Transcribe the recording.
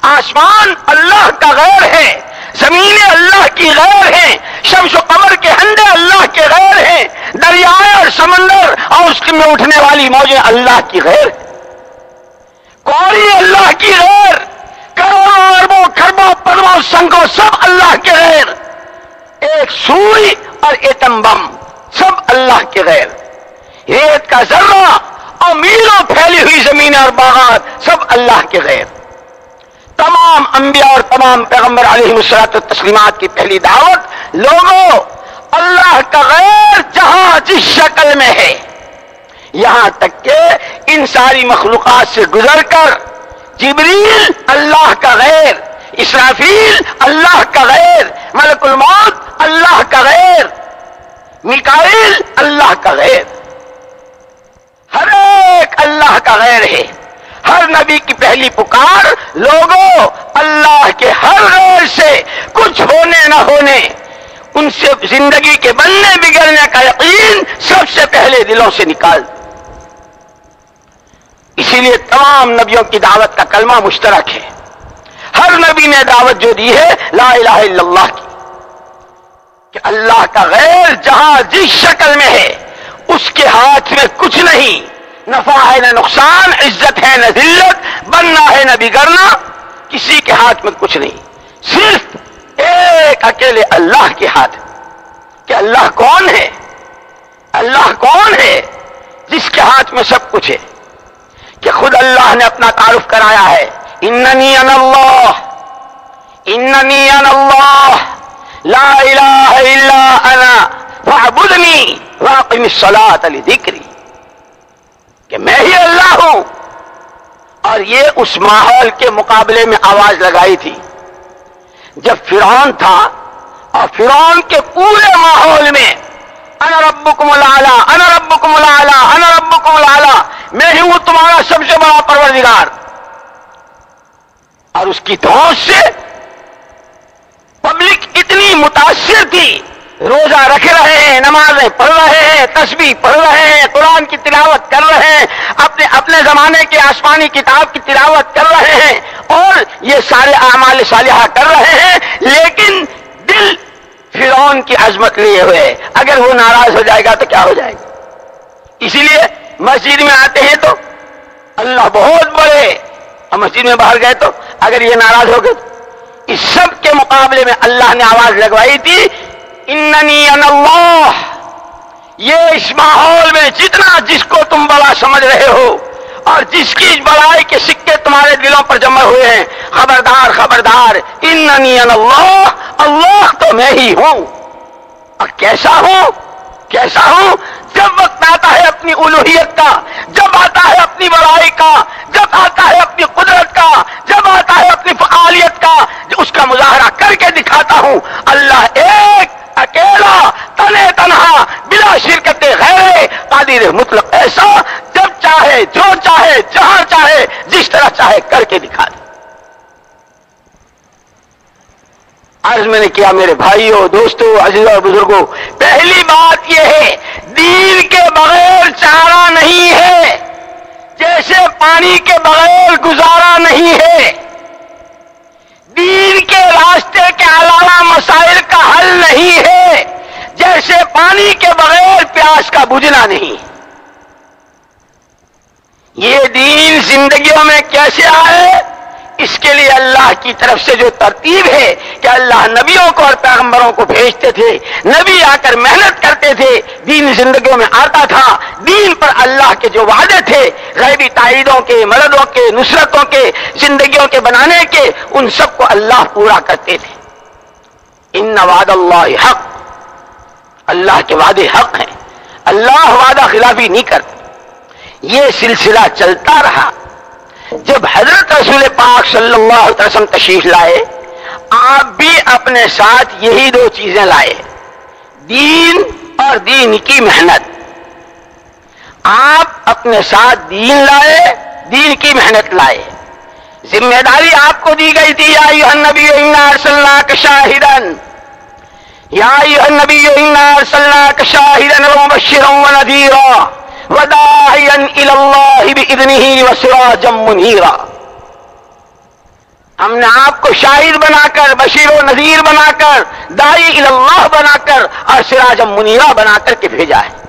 آسمان اللہ کا غیر ہے، زمینیں اللہ کی غیر ہیں، شمس و قمر کے ہنڈے اللہ کے غیر ہیں، دریائے اور سمندر اور اس میں اٹھنے والی موجیں اللہ کی غیر ہیں، کوری اللہ کی غیر، کروڑوں اربوں کھربوں پربوں سنگوں سب اللہ کے غیر، ایک سوئی اور ایٹم بم سب اللہ کے غیر، ریت کا ذرہ اور میلوں پھیلی ہوئی زمینیں اور باغات سب اللہ کے غیر۔ تمام انبیاء اور تمام پیغمبر علیہ الصلوۃ والتسلیمات کی پہلی دعوت، لوگوں اللہ کا غیر جہاں جس شکل میں ہے، یہاں تک کہ ان ساری مخلوقات سے گزر کر جبریل اللہ کا غیر، اسرافیل اللہ کا غیر، ملک الموت اللہ کا غیر، میکائیل اللہ کا غیر، ہر ایک اللہ کا غیر ہے۔ ہر نبی کی پہلی پکار، لوگوں اللہ کے ہر غیر سے کچھ ہونے نہ ہونے، ان سے زندگی کے بننے بگڑنے کا یقین سب سے پہلے دلوں سے نکال دو۔ اسی لیے تمام نبیوں کی دعوت کا کلمہ مشترک ہے، ہر نبی نے دعوت جو دی ہے لا الہ الا اللہ کی، کہ اللہ کا غیر جہاں جس شکل میں ہے اس کے ہاتھ میں کچھ نہیں، نفع ہے نہ نقصان، عزت ہے نہ ذلت، بننا ہے نہ بگڑنا، کسی کے ہاتھ میں کچھ نہیں، صرف ایک اکیلے اللہ کے ہاتھ۔ کہ اللہ کون ہے؟ اللہ کون ہے جس کے ہاتھ میں سب کچھ ہے؟ کہ خود اللہ نے اپنا تعارف کرایا ہے، اننی انا اللہ، اننی انا اللہ لا الہ الا انا فاعبدنی واقم الصلاۃ لذکری، کہ میں ہی اللہ ہوں۔ اور یہ اس ماحول کے مقابلے میں آواز لگائی تھی جب فرعون تھا، اور فرعون کے پورے ماحول میں انا ربکم الاعلی، انا ربکم الاعلی، انا ربکم الاعلی، میں ہی ہوں تمہارا سب سے بڑا پروردگار۔ اور اس کی دھوس سے پبلک اتنی متاثر تھی، روزہ رکھ رہے ہیں، نمازیں پڑھ رہے ہیں، تسبیح پڑھ رہے ہیں، قرآن کی تلاوت کر رہے ہیں، اپنے زمانے کے آسمانی کتاب کی تلاوت کر رہے ہیں، اور یہ سارے اعمال صالحہ کر رہے ہیں، لیکن دل فرعون کی عظمت لیے ہوئے، اگر وہ ناراض ہو جائے گا تو کیا ہو جائے گا؟ اسی لیے مسجد میں آتے ہیں تو اللہ بہت بڑے، اور مسجد میں باہر گئے تو اگر یہ ناراض ہو گئے تو اس سب کے مقابلے میں اللہ نے آواز لگوائی تھی اننی انا اللہ۔ یہ اس ماحول میں جتنا جس کو تم بڑا سمجھ رہے ہو اور جس کی بڑائی کے سکے تمہارے دلوں پر جمع ہوئے ہیں، خبردار خبردار، اننی انا اللہ، اللہ تو میں ہی ہوں۔ اور کیسا ہوں؟ کیسا ہوں؟ جب وقت آتا ہے اپنی الوہیت کا، جب آتا ہے اپنی بڑائی کا، جب آتا ہے اپنی قدرت کا، جب آتا ہے اپنی فعالیت کا، اس کا مظاہرہ کر کے دکھاتا ہوں۔ اللہ ایک اکیلا تنے تنہا بلا شرکت غیر قادر مطلق، ایسا جب چاہے، جو چاہے، جہاں چاہے، جس طرح چاہے کر کے دکھا دے۔ عرض میں نے کیا میرے بھائیوں، دوستوں، عزیزوں اور بزرگوں، پہلی بات یہ ہے دین کے بغیر چارہ نہیں ہے، جیسے پانی کے بغیر گزارا نہیں ہے، دین کے راستے کے علاوہ مسائل کا حل نہیں ہے، جیسے پانی کے بغیر پیاس کا بجھنا نہیں۔ یہ دین زندگیوں میں کیسے آئے؟ اس کے لیے اللہ کی طرف سے جو ترتیب ہے کہ اللہ نبیوں کو اور پیغمبروں کو بھیجتے تھے، نبی آ کر محنت کرتے تھے، دین زندگیوں میں آتا تھا، دین پر اللہ کے جو وعدے تھے غیبی تائیدوں کے، مددوں کے، نصرتوں کے، زندگیوں کے بنانے کے، ان سب کو اللہ پورا کرتے تھے۔ ان وعد اللہ حق، اللہ کے وعدے حق ہیں، اللہ وعدہ خلافی نہیں کرتا۔ یہ سلسلہ چلتا رہا۔ جب حضرت رسول پاک صلی اللہ علیہ وسلم تشریف لائے، آپ بھی اپنے ساتھ یہی دو چیزیں لائے، دین اور دین کی محنت۔ آپ اپنے ساتھ دین لائے، دین کی محنت لائے۔ ذمہ داری آپ کو دی گئی تھی، یا ایھا النبی انا ارسلناک شاہدا، یا ایھا النبی انا ارسلناک شاہدا ومبشرا ونذیرا وداعیا الی اللہ باذنہ وسراجا منیرا۔ ہم نے آپ کو شاہد بنا کر، بشیر و نذیر بنا کر، داعی الی اللہ بنا کر اور سراج منیرہ بنا کر کے بھیجا ہے۔